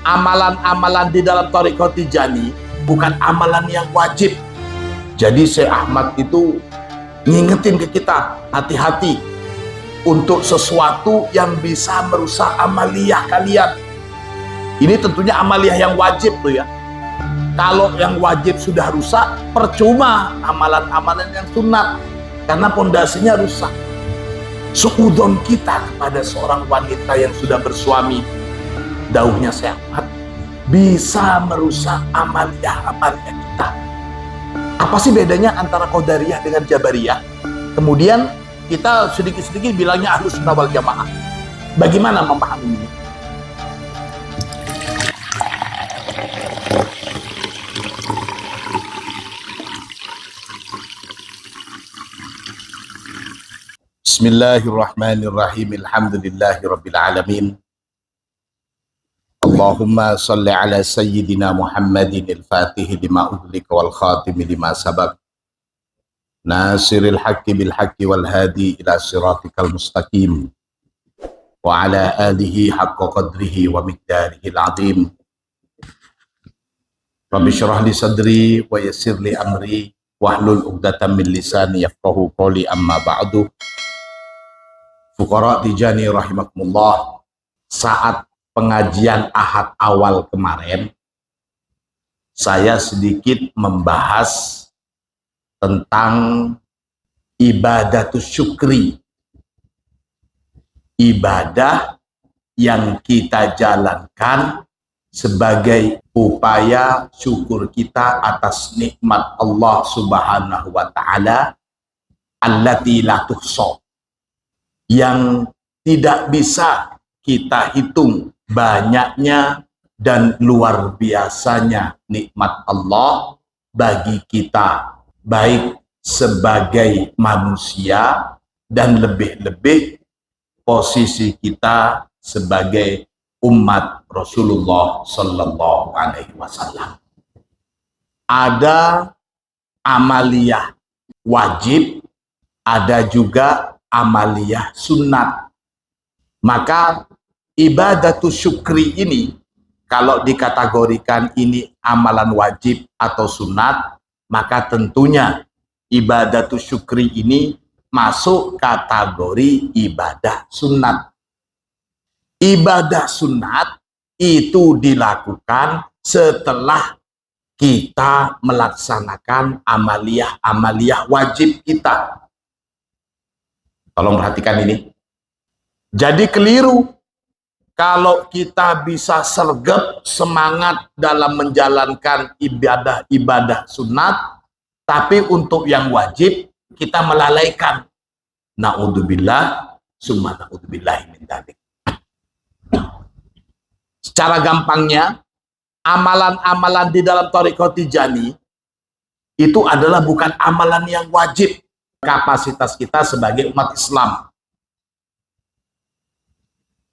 amalan-amalan di dalam Thariqah Tijani bukan amalan yang wajib. Jadi Syekh Ahmad itu ngingetin ke kita, hati-hati untuk sesuatu yang bisa merusak amaliyah kalian. Ini tentunya amaliyah yang wajib tuh ya. Kalau yang wajib sudah rusak, percuma amalan-amalan yang sunat, karena pondasinya rusak. Suudon kita kepada seorang wanita yang sudah bersuami, dauhnya Syekh Ahmad, bisa merusak amaliyah-amaliyah kita. Apa sih bedanya antara Qadariyah dengan Jabariyah? Kemudian kita sedikit-sedikit bilangnya Ahlus Sunnah wal Jamaah. Bagaimana memahami ini? Bismillahirrahmanirrahim. Alhamdulillahirabbil alamin. Allahumma shalli ala sayyidina Muhammadin al-Fatih lima ughliqa wal khatim lima sabaq. Nasiril haqqi bil haqqi wal hadi ila siratikal mustaqim. Wa ala alihi haqqa qadrihi wa miqdarihi al-azim. Rabbi shrah li sadri wa yassir li amri wahlul 'uqdatam min lisani yafqahu qawli, amma ba'du. Fuqara Tijani rahimakumullah, saat pengajian Ahad awal kemarin saya sedikit membahas tentang ibadatus syukri, ibadah yang kita jalankan sebagai upaya syukur kita atas nikmat Allah Subhanahu wa taala allati la tuhsa, yang tidak bisa kita hitung banyaknya dan luar biasanya nikmat Allah bagi kita, baik sebagai manusia dan lebih-lebih posisi kita sebagai umat Rasulullah Sallallahu Alaihi Wasallam. Ada amaliyah wajib, ada juga amaliyah sunat. Maka ibadatus syukri ini, kalau dikategorikan ini amalan wajib atau sunat, maka tentunya ibadatus syukri ini masuk kategori ibadah sunat. Ibadah sunat itu dilakukan setelah kita melaksanakan amaliyah-amaliyah wajib kita. Tolong perhatikan ini. Jadi keliru kalau kita bisa sergap semangat dalam menjalankan ibadah-ibadah sunat, tapi untuk yang wajib kita melalaikan. Na'udzubillah, summa na'udzubillah min dzalik. Secara gampangnya, amalan-amalan di dalam Thariqah Tijani itu adalah bukan amalan yang wajib. Kapasitas kita sebagai umat Islam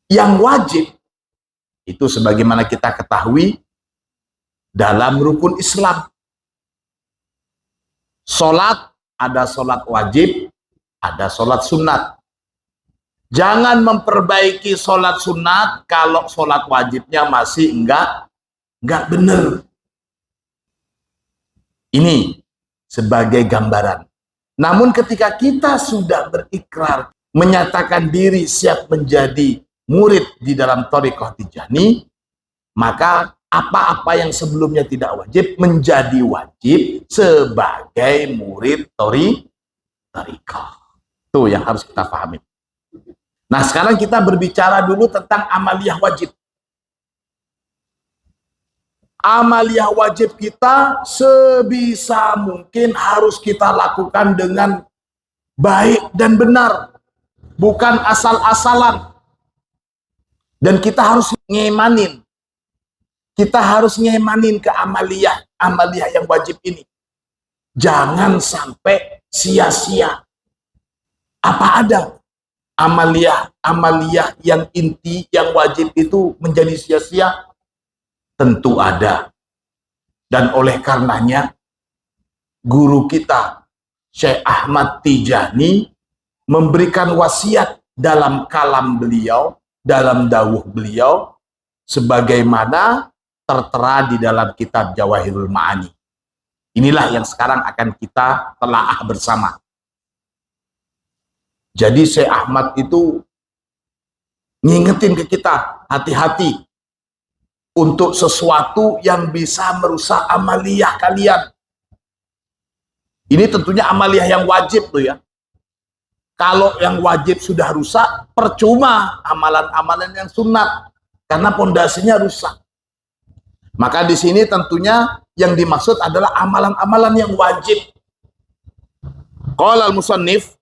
yang wajib itu sebagaimana kita ketahui dalam rukun Islam. Sholat, ada sholat wajib, ada sholat sunat. Jangan memperbaiki sholat sunat kalau sholat wajibnya masih enggak benar. Ini sebagai gambaran. Namun ketika kita sudah berikrar, menyatakan diri siap menjadi murid di dalam Thariqah Tijani, maka apa-apa yang sebelumnya tidak wajib menjadi wajib sebagai murid Thariqah. Itu yang harus kita pahami. Nah, sekarang kita berbicara dulu tentang amaliyah wajib. Amaliyah wajib kita sebisa mungkin harus kita lakukan dengan baik dan benar, bukan asal-asalan. Dan kita harus ngemanin. Kita harus ngemanin ke amaliyah yang wajib ini. Jangan sampai sia-sia. Apa ada amaliyah yang inti, yang wajib itu menjadi sia-sia? Tentu ada. Dan oleh karenanya guru kita Syekh Ahmad Tijani memberikan wasiat dalam kalam beliau, dalam dawuh beliau, sebagaimana tertera di dalam kitab Jawahirul Ma'ani. Inilah yang sekarang akan kita telaah bersama. Jadi Syekh Ahmad itu ngingetin ke kita, hati-hati untuk sesuatu yang bisa merusak amaliyah kalian. Ini tentunya amaliyah yang wajib tuh ya. Kalau yang wajib sudah rusak, percuma amalan-amalan yang sunat karena pondasinya rusak. Maka di sini tentunya yang dimaksud adalah amalan-amalan yang wajib. Qala al-musannif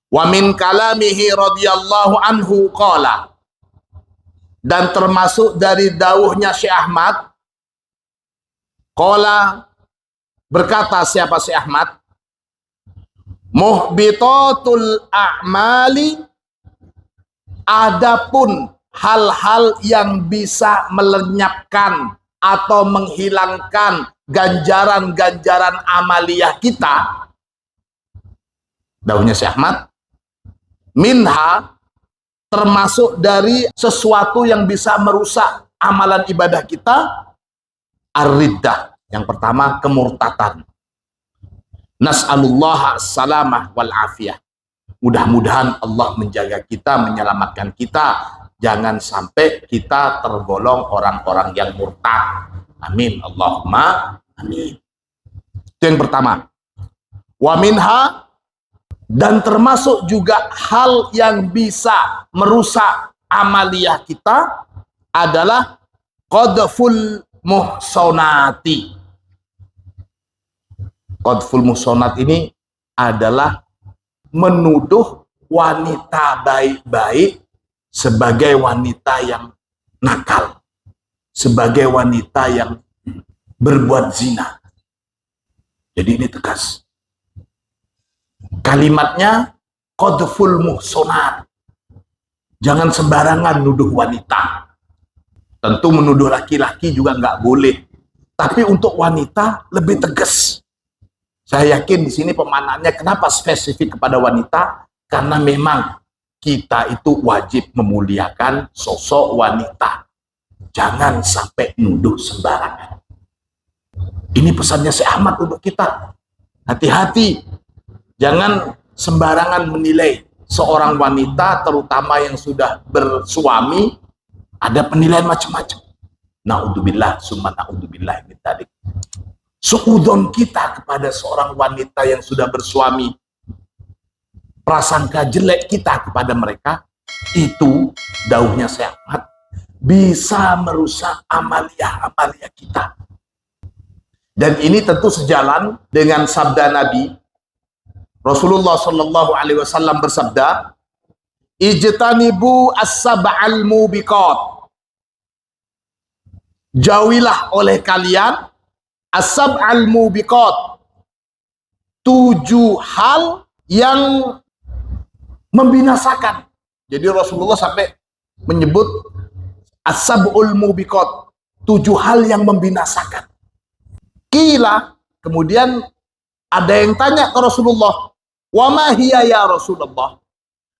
wa min kalamihi radhiyallahu anhu qala, dan termasuk dari dawuhnya Syekh Ahmad, qala, berkata siapa Syekh Ahmad, muhbitatul a'mali, adapun hal-hal yang bisa melenyapkan atau menghilangkan ganjaran-ganjaran amaliyah kita, dawuhnya Syekh Ahmad, minha, termasuk dari sesuatu yang bisa merusak amalan ibadah kita, ar-riddah, yang pertama kemurtatan. Nas'alullah salamah wal afiyah. Mudah-mudahan Allah menjaga kita, menyelamatkan kita, jangan sampai kita tergolong orang-orang yang murtad. Amin, Allahumma amin. Itu yang pertama. Wa minha, dan termasuk juga hal yang bisa merusak amaliyah kita adalah qadful muhsonati. Qadful muhsonat ini adalah menuduh wanita baik-baik sebagai wanita yang nakal, sebagai wanita yang berbuat zina. Jadi ini tegas. Kalimatnya qadful muhsonat. Jangan sembarangan nuduh wanita. Tentu menuduh laki-laki juga nggak boleh. Tapi untuk wanita lebih tegas. Saya yakin di sini pemanaannya kenapa spesifik kepada wanita? Karena memang kita itu wajib memuliakan sosok wanita. Jangan sampai nuduh sembarangan. Ini pesannya Syekh Ahmad untuk kita. Hati-hati. Jangan sembarangan menilai seorang wanita, terutama yang sudah bersuami. Ada penilaian macam-macam. Na'udzubillah, summa na'udzubillah min dzalik. Suudzon kita kepada seorang wanita yang sudah bersuami, prasangka jelek kita kepada mereka, itu dawuhnya Syekh Ahmad, bisa merusak amalia-amalia kita. Dan ini tentu sejalan dengan sabda Nabi. Rasulullah Shallallahu Alaihi Wasallam bersabda, ijtanibu as-sab'al mubiqat, jauhilah oleh kalian as-sab'al mubiqat, 7 hal yang membinasakan. Jadi Rasulullah sampai menyebut as-sab'ul mubiqat, 7 hal yang membinasakan. Kila, kemudian ada yang tanya ke Rasulullah, wa ma hiya ya Rasulullah?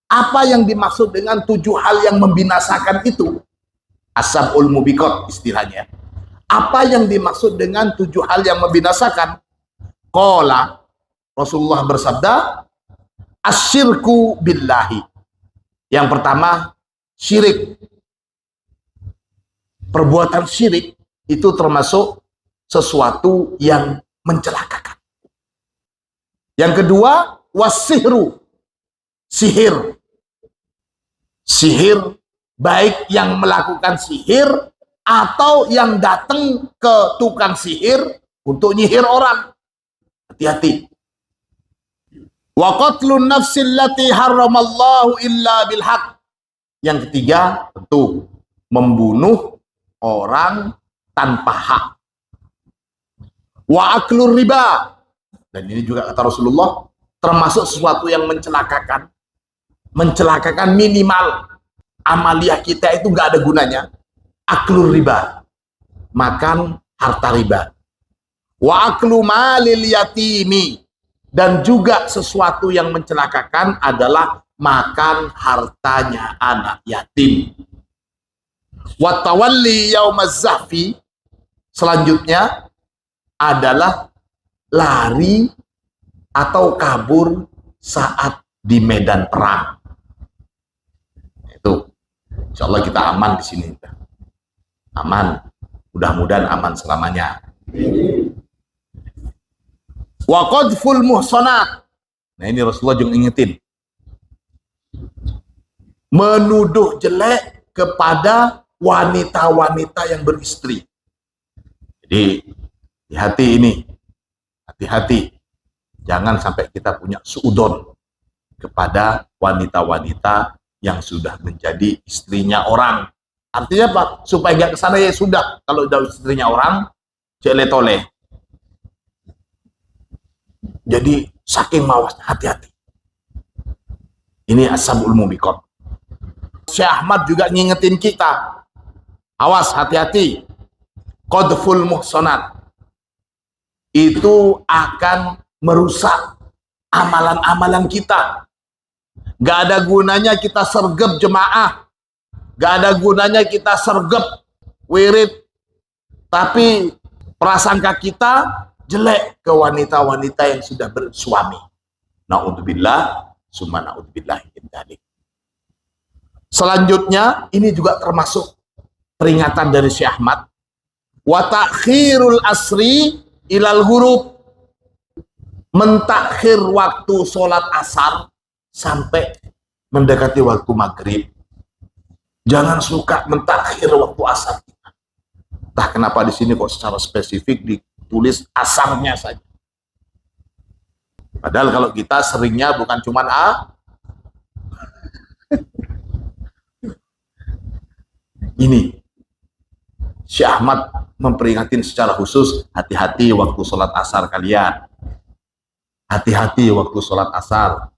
Apa yang dimaksud dengan 7 hal yang membinasakan itu? As-sab'ul mubiqat istilahnya. Apa yang dimaksud dengan 7 hal yang membinasakan? Qala, Rasulullah bersabda, asyirku billahi. Yang pertama, syirik. Perbuatan syirik itu termasuk sesuatu yang mencelakakan. Yang kedua, wasihru, sihir. Sihir, baik yang melakukan sihir atau yang datang ke tukang sihir untuk nyihir orang. Hati-hati. Wa qatlun nafsil lati harramallahu illa bilhaq. Yang ketiga, tentu membunuh orang tanpa hak. Wa aklur riba. Dan ini juga kata Rasulullah, termasuk sesuatu yang mencelakakan. Mencelakakan minimal. Amaliyah kita itu nggak ada gunanya. Aklur riba. Makan harta riba. Wa aklu malil yatimi. Dan juga sesuatu yang mencelakakan adalah makan hartanya anak yatim. Wa tawalli yaumaz zahfi, selanjutnya adalah lari atau kabur saat di medan perang. Itu insyaallah kita aman di sini. Aman. Mudah-mudahan aman selamanya. Wa qadful muhsanat. Nah, ini Rasulullah juga ingetin. Menuduh jelek kepada wanita-wanita yang beristri. Jadi hati-hati ini. Hati-hati. Jangan sampai kita punya suudon kepada wanita-wanita yang sudah menjadi istrinya orang. Artinya apa? Supaya nggak kesana ya sudah. Kalau udah istrinya orang, celetoleh. Jadi saking mawasnya, hati-hati. Ini ashabul mubiqat. Syekh Ahmad juga ngingetin kita. Awas, hati-hati. Qadful muhsanat. Itu akan merusak amalan-amalan kita. Gak ada gunanya kita sergap jemaah. Gak ada gunanya kita sergap wirid. Tapi prasangka kita jelek ke wanita-wanita yang sudah bersuami. Na'udzubillah, summa na'udzubillah. Selanjutnya, ini juga termasuk peringatan dari Syekh Ahmad. Wa ta'khirul asri ilal hurub. Mentakhir waktu sholat asar sampai mendekati waktu maghrib. Jangan suka mentakhir waktu asar. Entah kenapa di sini kok secara spesifik ditulis asarnya saja. Padahal kalau kita seringnya bukan cuma ini. Syekh Ahmad memperingatin secara khusus, hati-hati waktu sholat asar kalian. Hati-hati waktu sholat asar.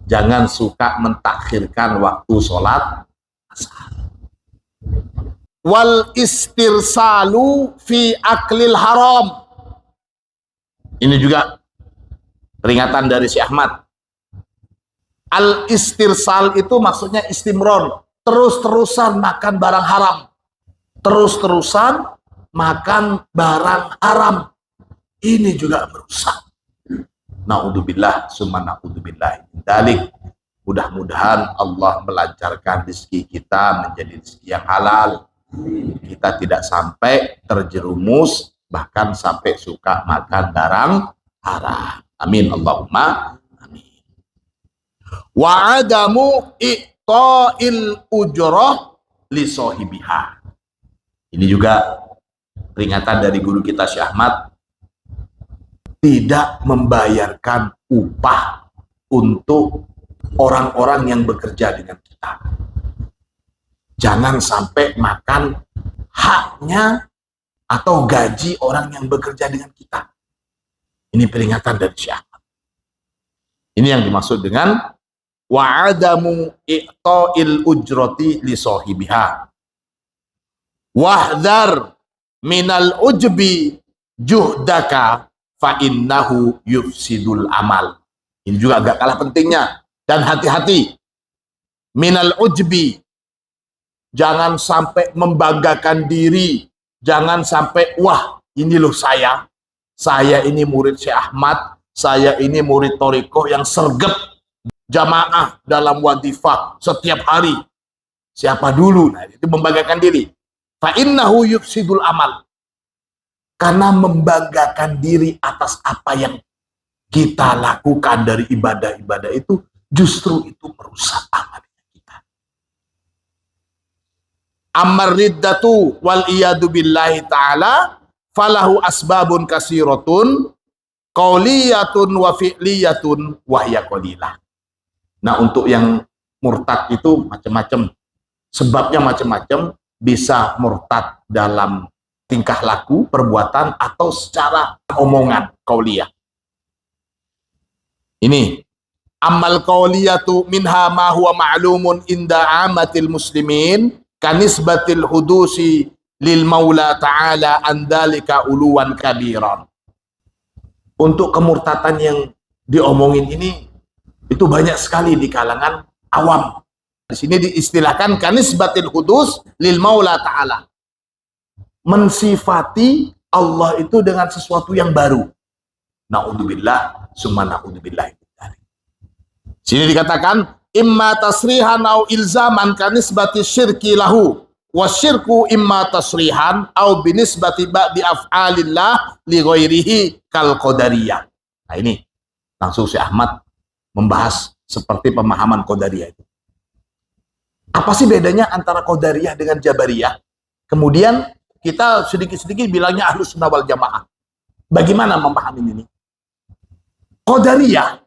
Jangan suka mentakhirkan waktu sholat asar. Wal istirsalu fi aklil haram. Ini juga peringatan dari Syekh Ahmad. Al istirsal itu maksudnya istimron. Terus-terusan makan barang haram. Terus-terusan makan barang haram. Ini juga merusak. Na'udzubillah, summa na'udzubillah. Dalik. Mudah-mudahan Allah melancarkan rezeki kita menjadi rezeki yang halal. Kita tidak sampai terjerumus, bahkan sampai suka makan barang haram. Amin. Allahumma amin. Wa adamu i'ta'il ujrah li sahibiha. Ini juga peringatan dari guru kita Syekh Ahmad. Tidak membayarkan upah untuk orang-orang yang bekerja dengan kita. Jangan sampai makan haknya atau gaji orang yang bekerja dengan kita. Ini peringatan dari Syekh Ahmad. Ini yang dimaksud dengan wa'adamu i'ta'il ujrati li sahibiha. Wahdhar minal ujbi juhdaka fa innahu yufsidul amal. Ini juga agak kalah pentingnya. Dan hati-hati minal ujbi, jangan sampai membanggakan diri, jangan sampai wah ini loh saya ini murid Syekh Ahmad, saya ini murid Thariqah yang sergap jamaah dalam wadifah setiap hari. Siapa dulu? Nah, itu membanggakan diri. Fa innahu yufsidul amal. Karena membanggakan diri atas apa yang kita lakukan dari ibadah-ibadah itu, justru itu merusak amal kita. Ammar riddatu wal iyadu billahi ta'ala falahu asbabun kasiratun qauliyatun wa fi'liyatun wa hiya qalilah. Nah, untuk yang murtad itu macam-macam. Sebabnya macam-macam, bisa murtad dalam tingkah laku, perbuatan, atau secara omongan, qauliyah. Ini amal qauliyatu minha ma huwa ma'lumun inda amatil muslimin kanisbatil hudusi lil maula ta'ala andalika uluwan kabiran. Untuk kemurtatan yang diomongin ini itu banyak sekali di kalangan awam. Di sini diistilahkan kanisbatil hudus lil maula ta'ala. Mensifati Allah itu dengan sesuatu yang baru. Na'udzubillah, summa na'udzubillah. Sini dikatakan imma tasrihan au ilzaman kanisbati syirki lahu wasyirku imma tasrihan au binisbati ba'di af'alillah li ghairihi kal qadariyah. Nah ini langsung si Ahmad membahas seperti pemahaman qadariyah itu. Apa sih bedanya antara qadariyah dengan jabariyah? Kemudian kita sedikit-sedikit bilangnya Ahlus Sunnah wal Jamaah. Bagaimana memahami ini? Qadariyah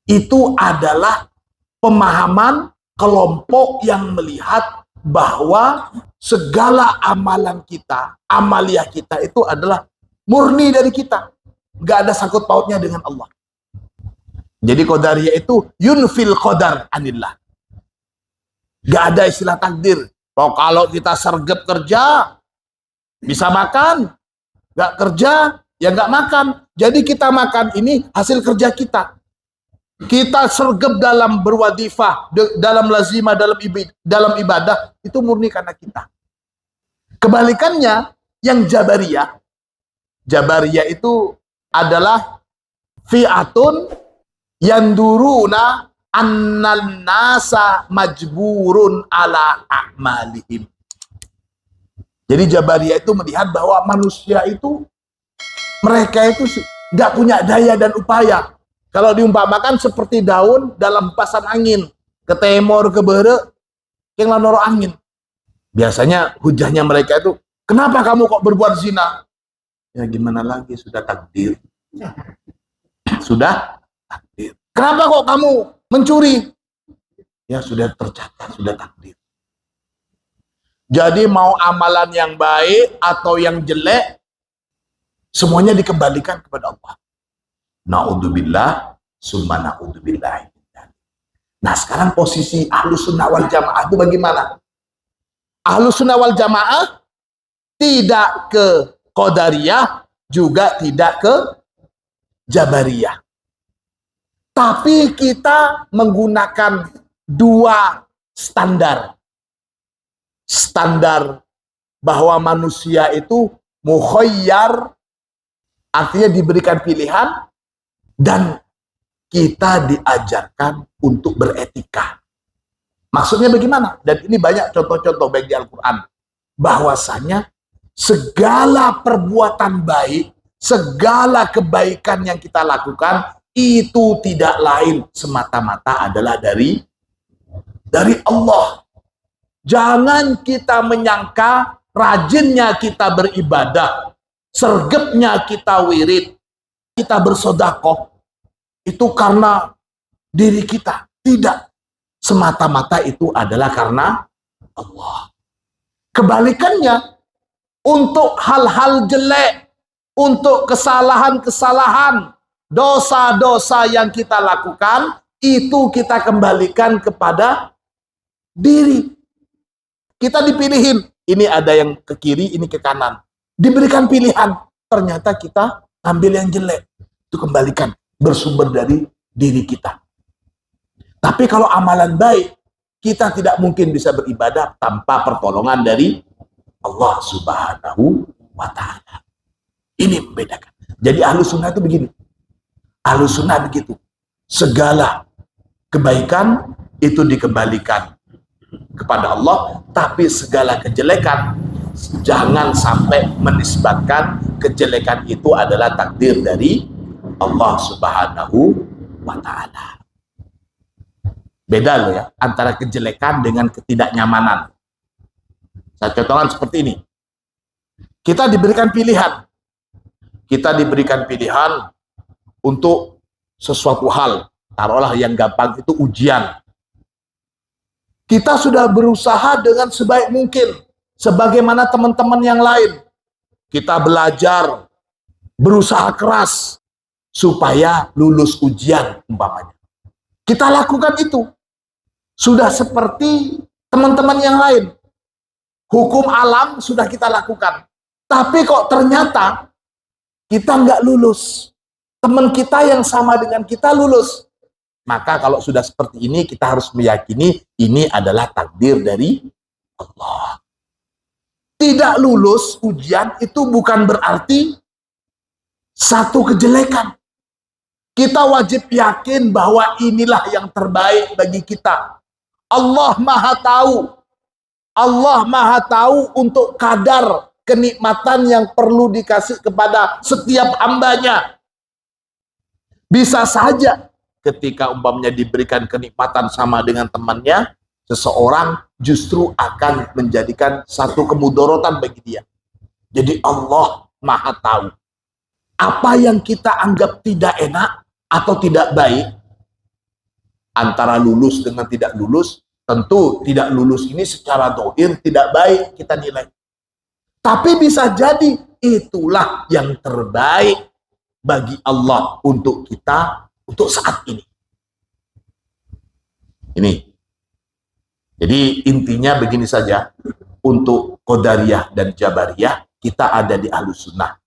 itu adalah pemahaman kelompok yang melihat bahwa segala amalan kita, amaliyah kita itu adalah murni dari kita. Nggak ada sangkut pautnya dengan Allah. Jadi qadariyah itu yunfil qadar anillah. Nggak ada istilah takdir. Kalau kita sergap kerja, bisa makan. Nggak kerja, ya nggak makan. Jadi kita makan ini hasil kerja kita. Kita sergap dalam berwadifah, dalam lazimah, dalam ibadah, itu murni karena kita. Kebalikannya, yang jabariyah. Jabariyah itu adalah fi'atun yanduruna annan nasa majburun ala a'malihim. Jadi Jabariyah itu melihat bahwa manusia itu, mereka itu nggak punya daya dan upaya. Kalau diumpamakan seperti daun dalam hempasan angin, ke timur, ke barat, yang lanoro angin. Biasanya hujahnya mereka itu, kenapa kamu kok berbuat zina? Ya gimana lagi, sudah takdir. Sudah takdir. Kenapa kok kamu mencuri? Ya sudah tercatat, sudah takdir. Jadi mau amalan yang baik atau yang jelek, semuanya dikembalikan kepada Allah. Na'udzubillah, summa na'udzubillah. Nah sekarang posisi Ahlus Sunnah wal Jamaah itu bagaimana? Ahlus Sunnah wal Jamaah tidak ke Qadariyah, juga tidak ke Jabariyah. Tapi kita menggunakan dua standar. Standar bahwa manusia itu mukhayyar, artinya diberikan pilihan, dan kita diajarkan untuk beretika. Maksudnya bagaimana? Dan ini banyak contoh-contoh baik di Al-Quran. Bahwasanya segala perbuatan baik, segala kebaikan yang kita lakukan, itu tidak lain semata-mata adalah dari Allah. Jangan kita menyangka rajinnya kita beribadah, sergapnya kita wirid, kita bersedekah, itu karena diri kita. Tidak. Semata-mata itu adalah karena Allah. Kebalikannya, untuk hal-hal jelek, untuk kesalahan-kesalahan, dosa-dosa yang kita lakukan, itu kita kembalikan kepada diri. Kita dipilihin, ini ada yang ke kiri, ini ke kanan. Diberikan pilihan, ternyata kita ambil yang jelek. Itu kembalikan, bersumber dari diri kita. Tapi kalau amalan baik, kita tidak mungkin bisa beribadah tanpa pertolongan dari Allah Subhanahu wa Ta'ala. Ini membedakan. Jadi Ahlus Sunnah itu begini. Ahlus Sunnah begitu. Segala kebaikan itu dikembalikan kepada Allah, tapi segala kejelekan jangan sampai menisbatkan kejelekan itu adalah takdir dari Allah Subhanahu wa Ta'ala. Beda loh ya, antara kejelekan dengan ketidaknyamanan. Saya contohkan seperti ini. Kita diberikan pilihan. Kita diberikan pilihan untuk sesuatu hal. Taruhlah yang gampang itu ujian. Kita sudah berusaha dengan sebaik mungkin. Sebagaimana teman-teman yang lain. Kita belajar, berusaha keras supaya lulus ujian umpamanya. Kita lakukan itu. Sudah seperti teman-teman yang lain. Hukum alam sudah kita lakukan. Tapi kok ternyata kita nggak lulus. Teman kita yang sama dengan kita lulus. Maka kalau sudah seperti ini, kita harus meyakini ini adalah takdir dari Allah. Tidak lulus ujian itu bukan berarti satu kejelekan. Kita wajib yakin bahwa inilah yang terbaik bagi kita. Allah Maha Tahu. Allah Maha Tahu untuk kadar kenikmatan yang perlu dikasih kepada setiap hambanya. Bisa saja ketika umpamanya diberikan kenikmatan sama dengan temannya, seseorang justru akan menjadikan satu kemudorotan bagi dia. Jadi Allah Maha Tahu. Apa yang kita anggap tidak enak atau tidak baik, antara lulus dengan tidak lulus, tentu tidak lulus ini secara dohir tidak baik kita nilai. Tapi bisa jadi itulah yang terbaik bagi Allah untuk kita untuk saat ini. Ini. Jadi intinya begini saja, untuk Qadariyah dan Jabariyah kita ada di Ahlus Sunnah.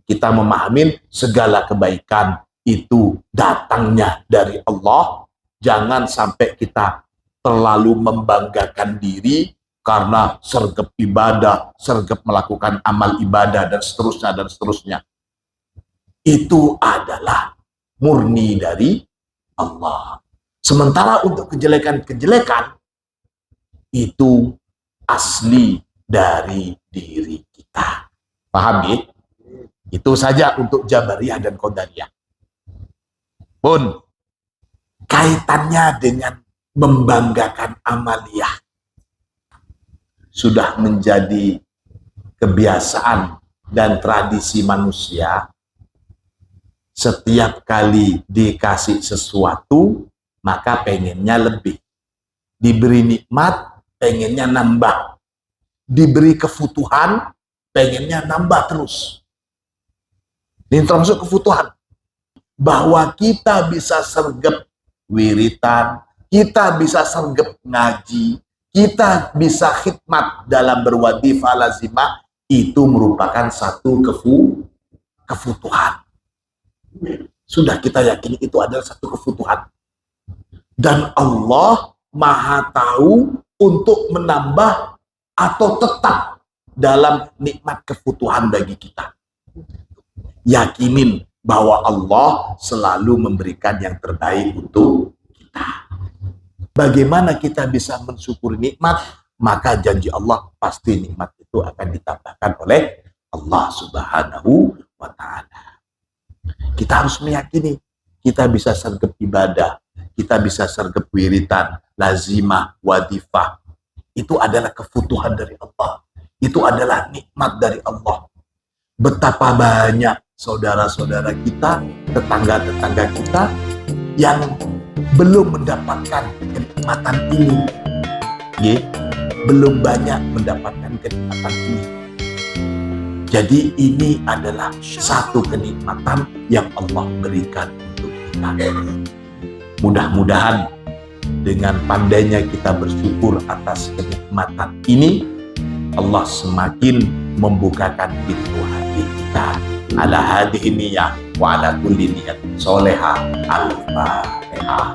Kita memahami segala kebaikan itu datangnya dari Allah. Jangan sampai kita terlalu membanggakan diri karena sergap ibadah, sergap melakukan amal ibadah dan seterusnya. Itu adalah murni dari Allah. Sementara untuk kejelekan-kejelekan itu asli dari diri kita. Paham ya? Itu saja untuk Jabariyah dan Qadariyah. Pun kaitannya dengan membanggakan amaliyah sudah menjadi kebiasaan dan tradisi manusia. Setiap kali dikasih sesuatu, maka pengennya lebih. Diberi nikmat, pengennya nambah. Diberi kefutuhan, pengennya nambah terus. Ini termasuk kefutuhan. Bahwa kita bisa sergap wiritan, kita bisa sergap ngaji, kita bisa khidmat dalam berwadifah lazimah, itu merupakan satu kefutuhan. Sudah kita yakini itu adalah satu kefutuhan. Dan Allah Maha Tahu untuk menambah atau tetap dalam nikmat kefutuhan bagi kita. Yakinin bahwa Allah selalu memberikan yang terbaik untuk kita. Bagaimana kita bisa mensyukuri nikmat? Maka janji Allah pasti nikmat itu akan ditambahkan oleh Allah Subhanahu wa Ta'ala. Kita harus meyakini kita bisa sergap ibadah, kita bisa sergap wiritan, lazimah, wadifah. Itu adalah kefutuhan dari Allah. Itu adalah nikmat dari Allah. Betapa banyak saudara-saudara kita, tetangga-tetangga kita yang belum mendapatkan kenikmatan ini. Ya, belum banyak mendapatkan kenikmatan ini. Jadi ini adalah satu kenikmatan yang Allah berikan untuk kita. Mudah-mudahan dengan pandainya kita bersyukur atas kenikmatan ini, Allah semakin membukakan pintu hati kita. Ala hadhihi niyah wa ala kulli niyat solehah. Al-Fatihah.